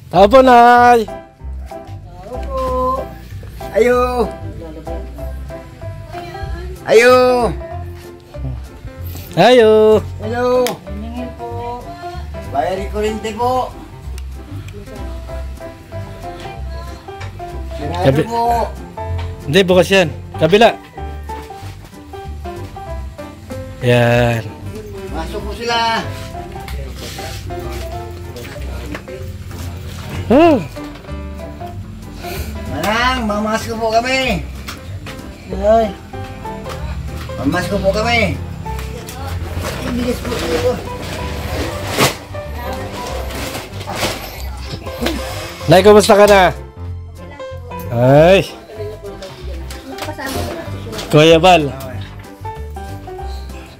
Tao po, Nay! Opo. Ayo. Ayo. Ayo! Ayo. Hiningin po. Bayari kurente po. Sarado po. Hindi, bukas yan. Kabila. Yan. Masok po sila. Oh. Manang, mamasko po kami. Ay. Mamasko po kami. Ibigas po sila. Nay, kumusta ka na? Ay. Kuya Bal.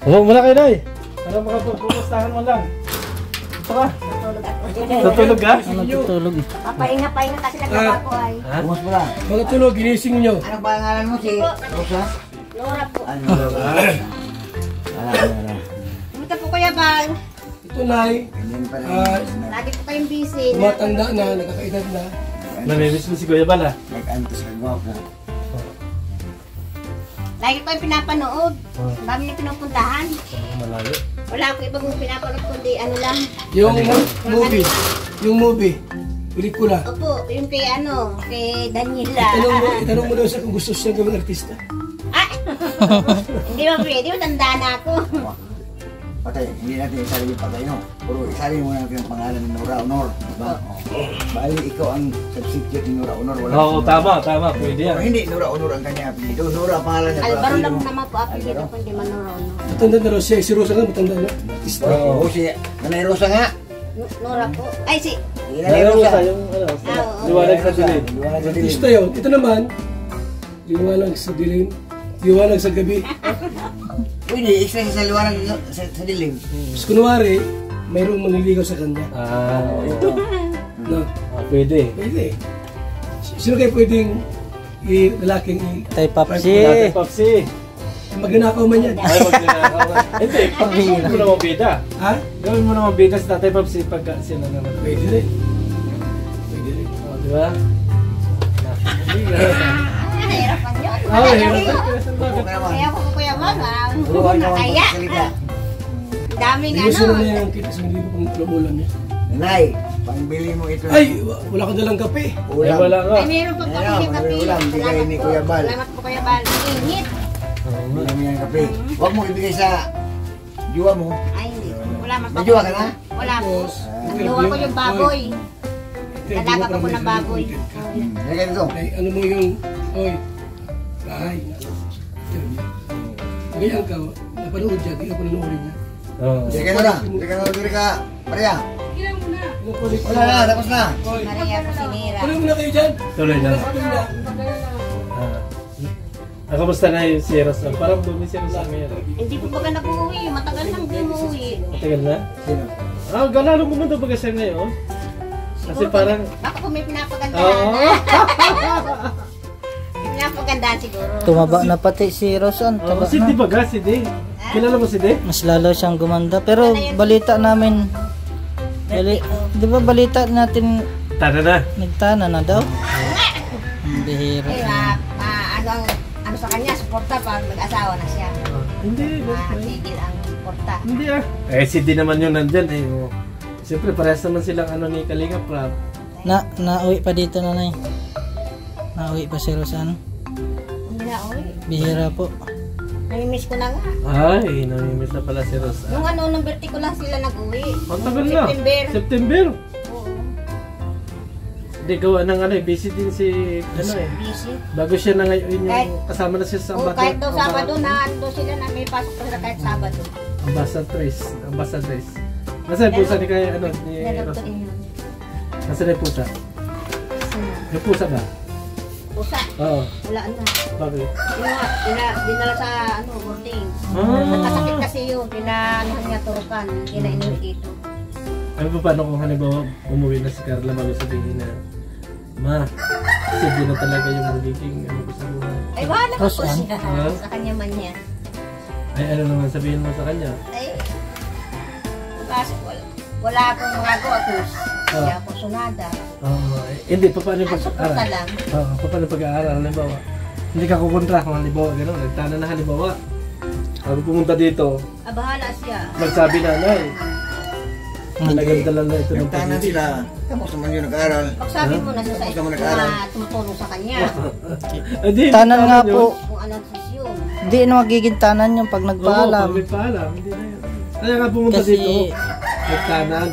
Huwag mo na kayo, Nay. Para makapagkumustahan mo lang. Ito ka. Tutulog ka? Natutulog. Papahinga-pahinga kasi nagkaba ko ay. Bumas mo lang. Mga tulog, ginising nyo. Anong pangalan mo si Rosa? Lora po. Ano? Ano? Kumusta po Kuya Bal? Ito, Nay. Ganyan pala. Lagi po kayong busy. Tumatanda na, nakakaedad na. Namimiss mo si Kuya Bal, ha? Nag-antos ka gwapo. Lagi ko yung pinapanood. Dami niyo pinupuntahan. Malayo. Wala akong ibang pinapanood kundi ano lang. Yung movie, pelikula. Opo, yung kay Daniela. Itanong mo daw siya kung gusto siya gawing artista. Ah! Hindi ba pwede? Matanda na ako. Patay, hindi natin isali yung patay, no? Pero isali muna natin ang pangalan ni Nora Honor. Diba? Bali, ikaw ang substitute ni Nora Honor. Oo, tama. Pwede yan. Pero hindi Nora Honor ang kanya apelido. Nora ang pangalan niya. Albaro lang naman po apelido ko, hindi man Norono. Matanda na raw siya. Si Rosa nga matanda na. Artista. Oo, si Nanay Rosa nga. Nora po. Ay, si... Nanay Ano Rosa. sa yung oo. liwanag sa dilim. Liwanag sa dilim. Artista yun. Ito naman, liwanag sa dilim, liwanag sa gabi. Pwede, extra siya sa liwanag sa dilim. Tapos kunwari, mayroong manliligaw sa kanya. Ito. No? Pwede. Pwede. Sino kayo pwedeng lalaking Tay Papsi. Dati, Papsi. magnanakaw man yan? Ay, magnanakaw na. Hindi, gawin mo naman bida. Ha? Gawin mo naman bida sa Tatay Papsi pagka sila naman. Pwede rin. Pwede rin. Di ba? Nahirapan yun. Oo ka naman. Kaya ko po Kuya Bal, Buruan naman kaya. pagsalita. Daming Hindi gusto na ano. niya yung kita sa hindi ko pang ulam niya. Nanay, pangbili mo ito. Ay! Wala ka dalang kape. Ay, Ulam. wala nga. Ay, meron pa po Ayun, kayo kape. may ulam, bigay Salamat ni po. Kuya Bal. Salamat po Kuya Bal. Init. Bigyan mo yung kape. Huwag mo ibigay sa juwa mo. Ay, hindi. Wala mas May jowa ka na? Wala po. Tapos, Naluwa ko yung baboy. Dalaga ko po ng baboy. Lagay dito. Ay, ano mo yung... Oy, bahay. Ganyan ka, napanood dyan, hindi ka panonoorin niya. Oo. Lagay mo na. Lagay mo na ka. Maria. Ano ko ulit? Wala na, tapos na. Oy, Maria Pusinera. tuloy mo na kayo dyan. Tuloy na. Tuloy na. Kamusta na yung si Rosal? Parang bumi si Rosal ngayon. Hindi po baga nag-uwi. Matagal nang di umuwi. Matagal na? Sino? Galalong pumunta baga siya ngayon. Kasi parang... Baka po may pinapagandahan. Oo. May pinapagandahan siguro. Tumaba na pati si Rosan. Oh, Taba si Di na. baga, si Di. Kilala mo si Di? Mas lalo siyang gumanda. Pero balita namin, di ba balita natin Tara na. nagtana na daw? Ang bihira. Ano sa kanya, suporta pag nag-asawa na siya. Hindi. Tigil ang suporta. Hindi ah. Eh, si Di naman yung nandyan eh. Oh. Siyempre, parehas naman silang ano ni Kalinga Prab. Nauwi pa dito nanay. Nauwi pa si Rosan. Hindi na uwi. Bihira po. Namimiss ko na nga. Ay, namimiss na pala si Rosa. Nung nung birthday ko lang sila nag-uwi. Ang tagal na. September. Oo. Hindi, gawa ng ano eh. Busy din si ano eh. Busy. Bago siya na ngayon yung Kahit- kasama na siya sa Oo, kahit daw Sabado na ando sila na may pasok pa sila kahit Sabado. Ambassadress. Nasaan yung pusa ni kaya ano ni Nalagto Rosa? din yun. Nasaan yung pusa? Yung pusa ba? Pusa. Oo. Wala na. Bakit? Dinala sa boarding. Ah. Nagkasakit kasi yun. Pinanuhan niya turukan. Hindi na inuwi dito. Ano pa paano kung halimbawa umuwi na si Carla bago sabihin na Ma, sige na talaga yung magiging ano ko sa buhay. Ay, wala ka po Rosan? siya. Sa kanya man yan. Ay ano naman sabihin mo sa kanya? Ay, kasi wala akong magagawa. Kaya kursunada. Hindi, paano yung Suporta pag-aaral? lang. Paano pag-aaral? Halimbawa, hindi ka kukontra kung halimbawa, gano'n, nagtana na halimbawa. Pag pumunta dito, Bahala siya. magsabi nanay, nagandala na ito ng Nagtanan sila. Kamusta man yun nag-aaral? Magsabi mo na siya sa Huwag ka mo na nag-aaral. tumutulong sa kanya. Hindi, Tanan nga yun. po. Kung anong desisyon. Hindi na magiging tanan yung pag Oo, nagpaalam. pag nagpaalam, hindi na yun. Kaya nga pumunta Kasi- dito, nagtanan.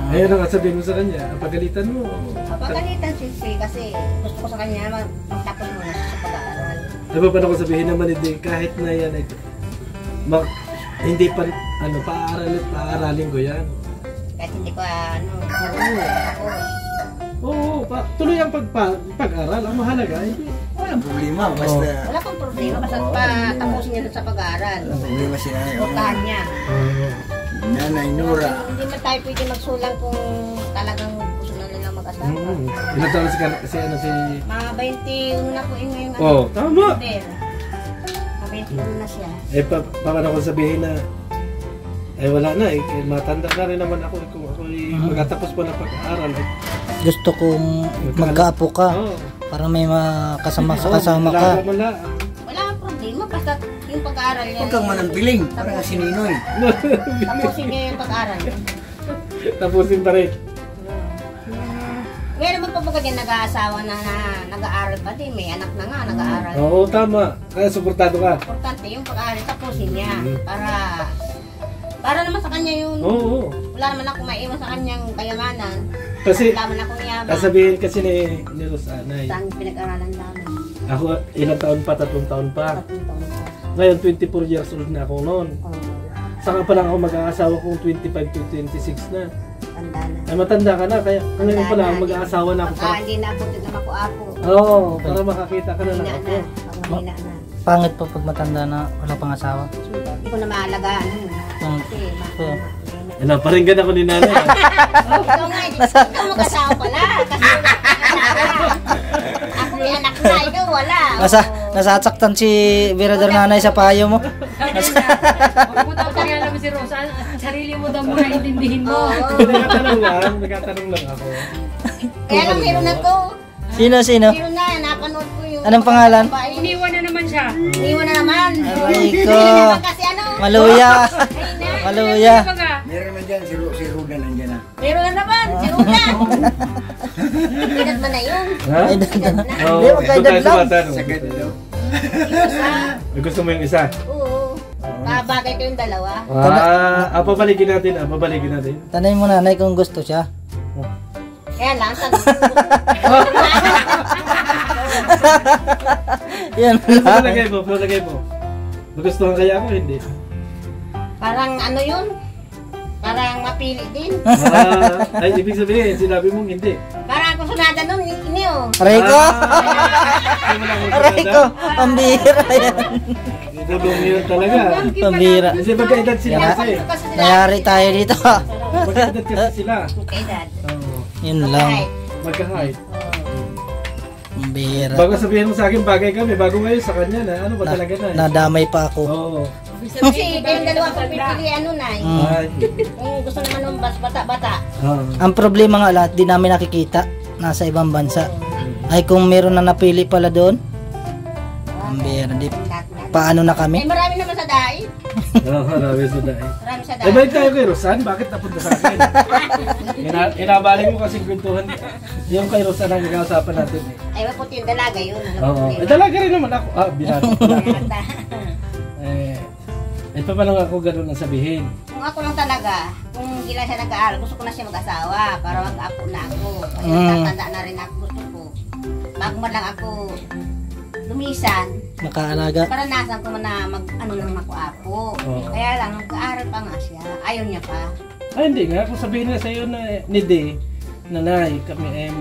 Ayun ang sabihin mo sa kanya, pagalitan mo. Papagalitan siyempre kasi gusto ko sa kanya magtapos muna siya sa pag-aaral. Di ba paano ko sabihin naman hindi, kahit na yan, hindi pa, paaralin ko yan. Kahit hindi ko tapos. Oo, tuloy ang pag-aral, ang mahalaga, hindi. Walang problema. Basta Wala pang problema basta tapusin niya dun sa pag-aaral. walang problema sila. Suportahan niya. Nanay Nora. Hindi man tayo pwede magsulang kung talagang gusto na nilang mag-asawa. Ilan taon si Mga 21 na po yung ngayong Oh, tama. Mga 21 na siya. Paano ko sabihin na, wala na, matanda na rin naman ako, kung ako magtatapos pa ng pag-aaral. Gusto kong magkaapo ka para may kasama ka. Wala. Wala kang problema basta yung pag-aaral niya. Huwag kang manampiling. Parang si Ninoy. Tapusin niya yung pag-aaral niya. Tapusin pa rin. Ngayon naman po pagka nag-aasawa na nag-aaral pa din, may anak na nga nag-aaral. Oo, tama. Kaya suportado ka. Importante yung pag-aaral tapusin niya para naman sa kanya yun. Oo. Wala naman ako maiwan sa kanyang kayamanan. Kasi, Wala naman akong yaman. sasabihin kasi ni Rosanay, Saan pinag-aralan namin? ako ilang taon pa, 3 taon pa. 3 taon pa. Ngayon, 24 years old na ako noon. Oh, Saka pa lang ako mag-aasawa kung 25 to 26 na. tanda na. Ay, matanda ka na, kaya ngayon pa lang ako mag-aasawa na ako. Baka hindi na abutin na maku-apo. Oo, para makakita ka na ng Mahina ako. na. Pag mahina na. Pangit po pag matanda na wala pang asawa. Hindi ko na maalagaan. Kasi Naparinggan ako ni nanay. ikaw nga, ikaw mag-asawa pala. Kasi ako may anak na, ikaw wala. Nasasaktan si Birador Nanay sa payo mo. Huwag mo daw kaya naman si Rosa, sarili mo daw muna intindihin mo. Nagtatanong lang ako. Kaya lang meron na to. Sino? Meron na, napanood ko yung... Anong pangalan? Iniwan na naman siya. Iniwan na naman. Aray ko. Hindi naman kasi ano. Maluya. Ay na. Maluya. Baga, Meron naman dyan. Si Ruda nandiyan na. Meron na naman. Si Ruda. Pinat man na yun. Ha? Pinat na. Oo, Hindi, magkaedad doon tayo lang. tumatanong. Sagad na daw. May gusto mo yung isa? Oo. Babagay ko yung dalawa. Pabaligin natin. Tanay mo nanay kung gusto siya. Kaya lang, tanong. Yan lang. Palagay mo. Magustuhan kaya ako, hindi? Parang ano yun? Parang mapili din. Ay, ibig sabihin, sinabi mong hindi. Parang ako sunada nun, ini oh. Aray ko. Ay, wala akong Aray ko. Pambira yan. Dabong yun talaga. Pambira. Kasi magkaedad sila kasi. Nayari tayo dito. Magkaedad kasi sila. Okay, Dad. Oo. Yun lang. Magka-height. Pambira. Bago sabihin mo sa akin, bagay kami. Bago ngayon sa kanya na, ano ba talaga na? Nadamay pa ako. Oo. Kasi kayong dalawa pagpipili ano na eh. Ay. Kung gusto naman ng bata-bata. Ang problema nga lahat, di namin nakikita. Nasa ibang bansa. Ay kung meron na napili pala doon. Pambira. Di, paano na Eh kami? marami naman sa dai. Oo, marami sa dahil. Marami sa Eh, dai. balik tayo kay Rosan. Bakit napunta sa akin? Inabaling mo kasi kwentuhan. Yung kay Rosan ang nag-uusapan natin eh. Ay, maputi yung dalaga yun. Oo. Eh, dalaga rin naman ako. Binati ko lang. Dalaga. Pa lang ako ganun ang sabihin. Kung ako lang talaga, kung hindi lang siya nag-aaral, gusto ko na siya mag-asawa para mag-apo na ako. Kasi tatanda na rin ako, gusto ko. Bago man lang ako lumisan, Makaalaga. paranasan ko na mag-ano nang ako-apo. Oo. Kaya lang, nag-aaral pa nga siya. Ayaw niya pa. Ay, hindi nga. Kung sabihin na sa iyo na ni Day, nanay, kami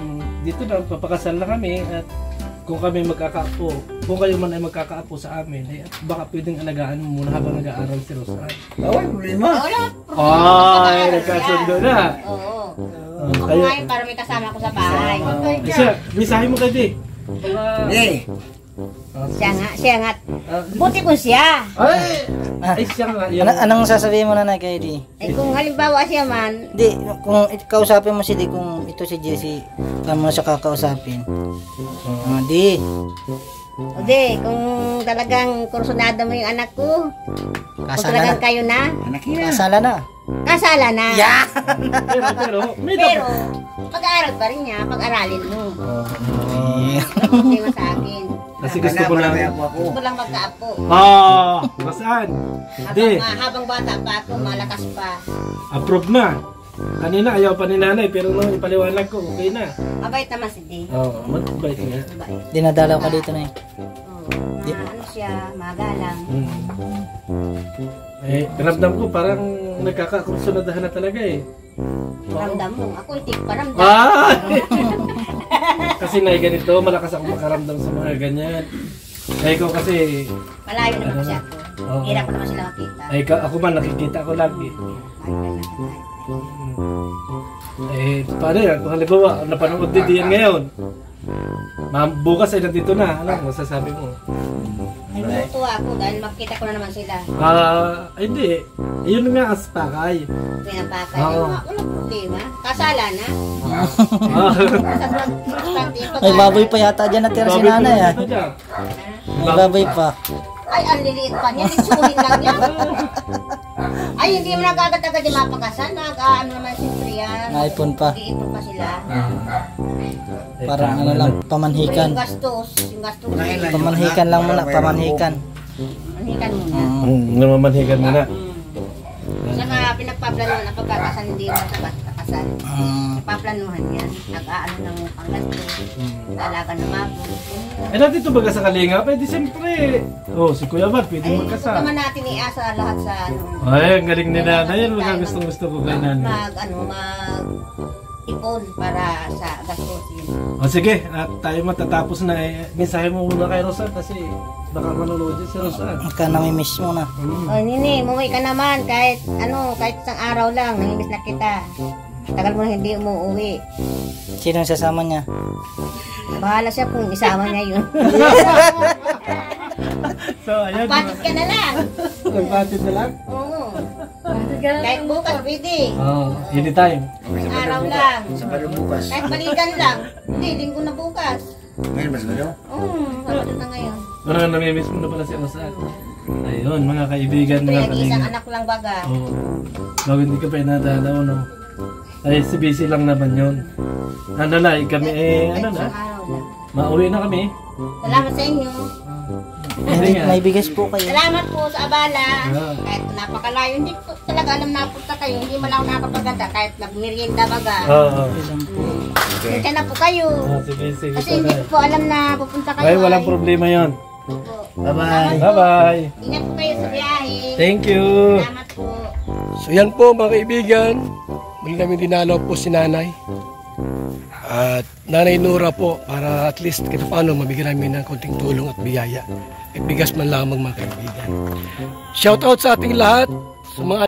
dito na, papakasal na kami at kung kami magkakaapo, kung kayo man ay magkakaapo sa amin, ay baka pwedeng alagaan mo muna habang nag-aaral si Rosan. Bawal problema. Wala. Ay, nagkasundo na. Oo. Oh, Ako nga yun para may kasama ko sa bahay. Isa, misahin mo kay Day. Hindi. Siya nga. Buti ko siya. Ay! Ay, siya nga. Yung, Anong sasabihin mo nanay kay Di? Eh kung halimbawa siya man, Di, kung kausapin mo si Di, kung ito si Jessie, paano mo siya kakausapin? Di. o di, kung talagang kursunado mo yung anak ko, kung Kasala talagang na. kayo na, Anak niya. Kasala na. kasala na. pero, may Pero, pag-aaral pa rin niya, pag-aralin mo. Ang problema sa akin. Kasi gusto ko lang. Gusto ko lang magkaapo. Masaan? Hindi. Habang bata pa ako, malakas pa. Approve na. Kanina ayaw pa ni nanay, pero nung ipaliwanag ko, okay na. Mabait naman si Di. Mabait nga. Mabait. Dinadalaw ka dito na eh. Ano siya, magalang. Eh, ramdam ko parang nagkakakursunadahan na talaga eh. Ramdam mo. Ako hindi pa ramdam. Kasi na ganito, malakas ako makaramdam sa mga ganyan. Eh, ikaw kasi, Malayo naman kasi ako. Oo. Hirap ko naman sila makita. ako man nakikita ko lagi. Paano yan? Kung halimbawa, napanood din diyan ngayon. Bukas ay nandito na. Ano masasabi mo? Natutuwa ako dahil makita ko na naman sila. Hindi. Yun nga as pakay. Pinapakay. Oo. Walang problema. Kasala na. May baboy pa yata dyan natira si nanay ah. May baboy pa. Ay, ang liliit pa niya. Litsuhin lang yan. Ay, hindi mo nagagad-agad yung mapakasan. Nag-ano naman siyempre yan. Naipon pa. Nag-iipon pa sila. Parang ano lang, pamanhikan. Yung gastos. Yung gastos. Pamanhikan lang muna, pamanhikan. Manhikan muna. Namamanhigan mo na. Saka pinagpaplanuhan ang pagkakasan, hindi mo nakakasal. Paplanuhan yan. Nag-aano ng panggastos. Talaga na mabot. Eh natin ito baga sa Kalinga, pwede siyempre. Si Kuya Mat, pwede Ay, huwag magkasal. naman natin iasa lahat sa ano. Ay, ang galing ni nanay. Yan mga gustong-gusto ko kay nanay. Ipon para sa gastusin. Sige, at tayo matatapos na mensahe mo muna kay Rosan kasi baka manonood din si Rosan. Ka namimiss mo na. Oh, Nini, umuwi ka naman kahit isang araw lang, nangimis na kita. Tagal mo na hindi umuwi. Sino ang sasama niya? Bahala siya kung isama niya yun. So, ayan. Patit ka na lang. Nagpatid na lang? Oo. Kahit bukas, pwede. Anytime. Isang araw lang. Sa balo bukas. Kahit balikan lang. Hindi, linggo na bukas. Ngayon ba sa balo? Sabado na ngayon. Parang namimiss mo na pala si Rosan. Ayun, mga kaibigan, mga Kaya isang Kalinga. anak ko lang baga. Bago hindi ka pa inadalaw, no? Ay, si busy lang naman yun. Ano na, kami Kahit ano na, isang araw lang. mauwi na kami. Salamat sa inyo. Hindi nga. May bigas po kayo. Salamat po sa abala. Yeah. Kahit napakalayo, hindi ko talaga alam na punta kayo. Hindi mo lang ako nakapaganda kahit nagmerienda baga. Kaya na po kayo. Sige, Kasi hindi ko po alam na pupunta kayo. Ay, walang problema yon. Bye-bye. Bye-bye. Ingat po kayo sa biyahe. Thank you. Salamat po. So yan po mga kaibigan, muli namin dinalaw po si nanay. At nanay Nora po para at least kahit paano mabigyan namin ng konting tulong at biyaya. At bigas man lamang mga kaibigan. Shout out sa ating lahat, sa mga